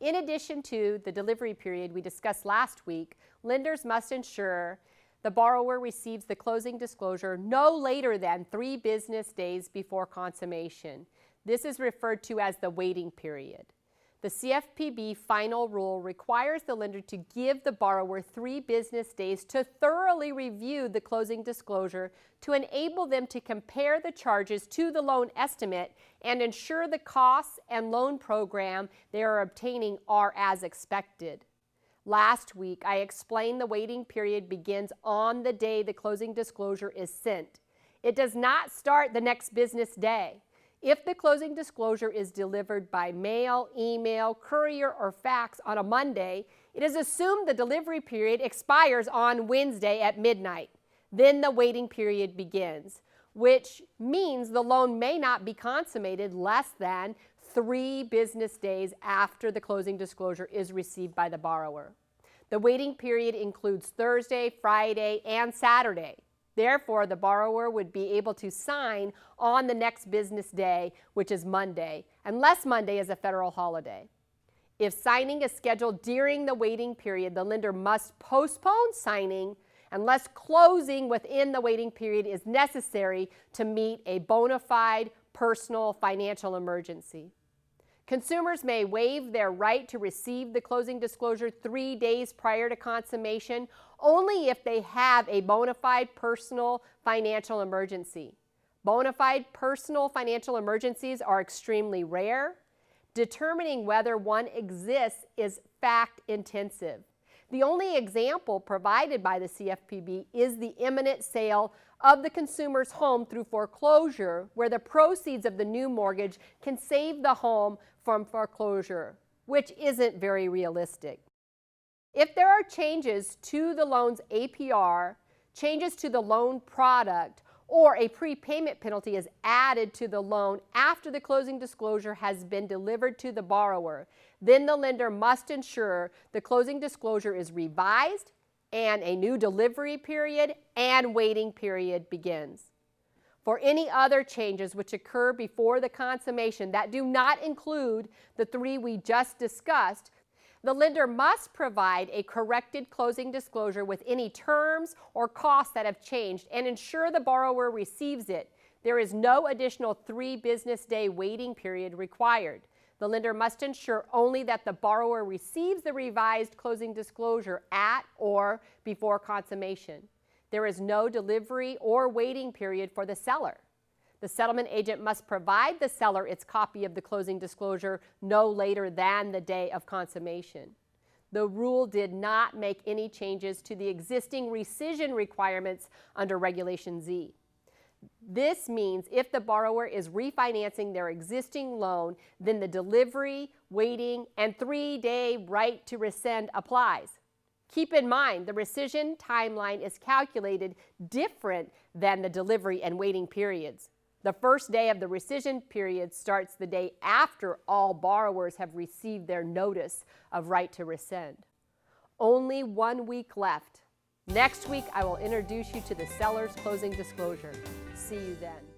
In addition to the delivery period we discussed last week, lenders must ensure the borrower receives the closing disclosure no later than 3 business days before consummation. This is referred to as the waiting period. The CFPB final rule requires the lender to give the borrower 3 business days to thoroughly review the closing disclosure to enable them to compare the charges to the loan estimate and ensure the costs and loan program they are obtaining are as expected. Last week, I explained the waiting period begins on the day the closing disclosure is sent. It does not start the next business day. If the closing disclosure is delivered by mail, email, courier, or fax on a Monday, it is assumed the delivery period expires on Wednesday at midnight. Then the waiting period begins, which means the loan may not be consummated less than 3 business days after the closing disclosure is received by the borrower. The waiting period includes Thursday, Friday, and Saturday. Therefore, the borrower would be able to sign on the next business day, which is Monday, unless Monday is a federal holiday. If signing is scheduled during the waiting period, the lender must postpone signing unless closing within the waiting period is necessary to meet a bona fide personal financial emergency. Consumers may waive their right to receive the closing disclosure 3 days prior to consummation only if they have a bona fide personal financial emergency. Bona fide personal financial emergencies are extremely rare. Determining whether one exists is fact-intensive. The only example provided by the CFPB is the imminent sale of the consumer's home through foreclosure, where the proceeds of the new mortgage can save the home from foreclosure, which isn't very realistic. If there are changes to the loan's APR, changes to the loan product, or a prepayment penalty is added to the loan after the closing disclosure has been delivered to the borrower, then the lender must ensure the closing disclosure is revised and a new delivery period and waiting period begins. For any other changes which occur before the consummation that do not include the 3 we just discussed, the lender must provide a corrected closing disclosure with any terms or costs that have changed and ensure the borrower receives it. There is no additional 3 business day waiting period required. The lender must ensure only that the borrower receives the revised closing disclosure at or before consummation. There is no delivery or waiting period for the seller. The settlement agent must provide the seller its copy of the closing disclosure no later than the day of consummation. The rule did not make any changes to the existing rescission requirements under Regulation Z. This means if the borrower is refinancing their existing loan, then the delivery, waiting, and 3-day right to rescind applies. Keep in mind, the rescission timeline is calculated different than the delivery and waiting periods. The first day of the rescission period starts the day after all borrowers have received their notice of right to rescind. Only 1 week left. Next week, I will introduce you to the seller's closing disclosure. See you then.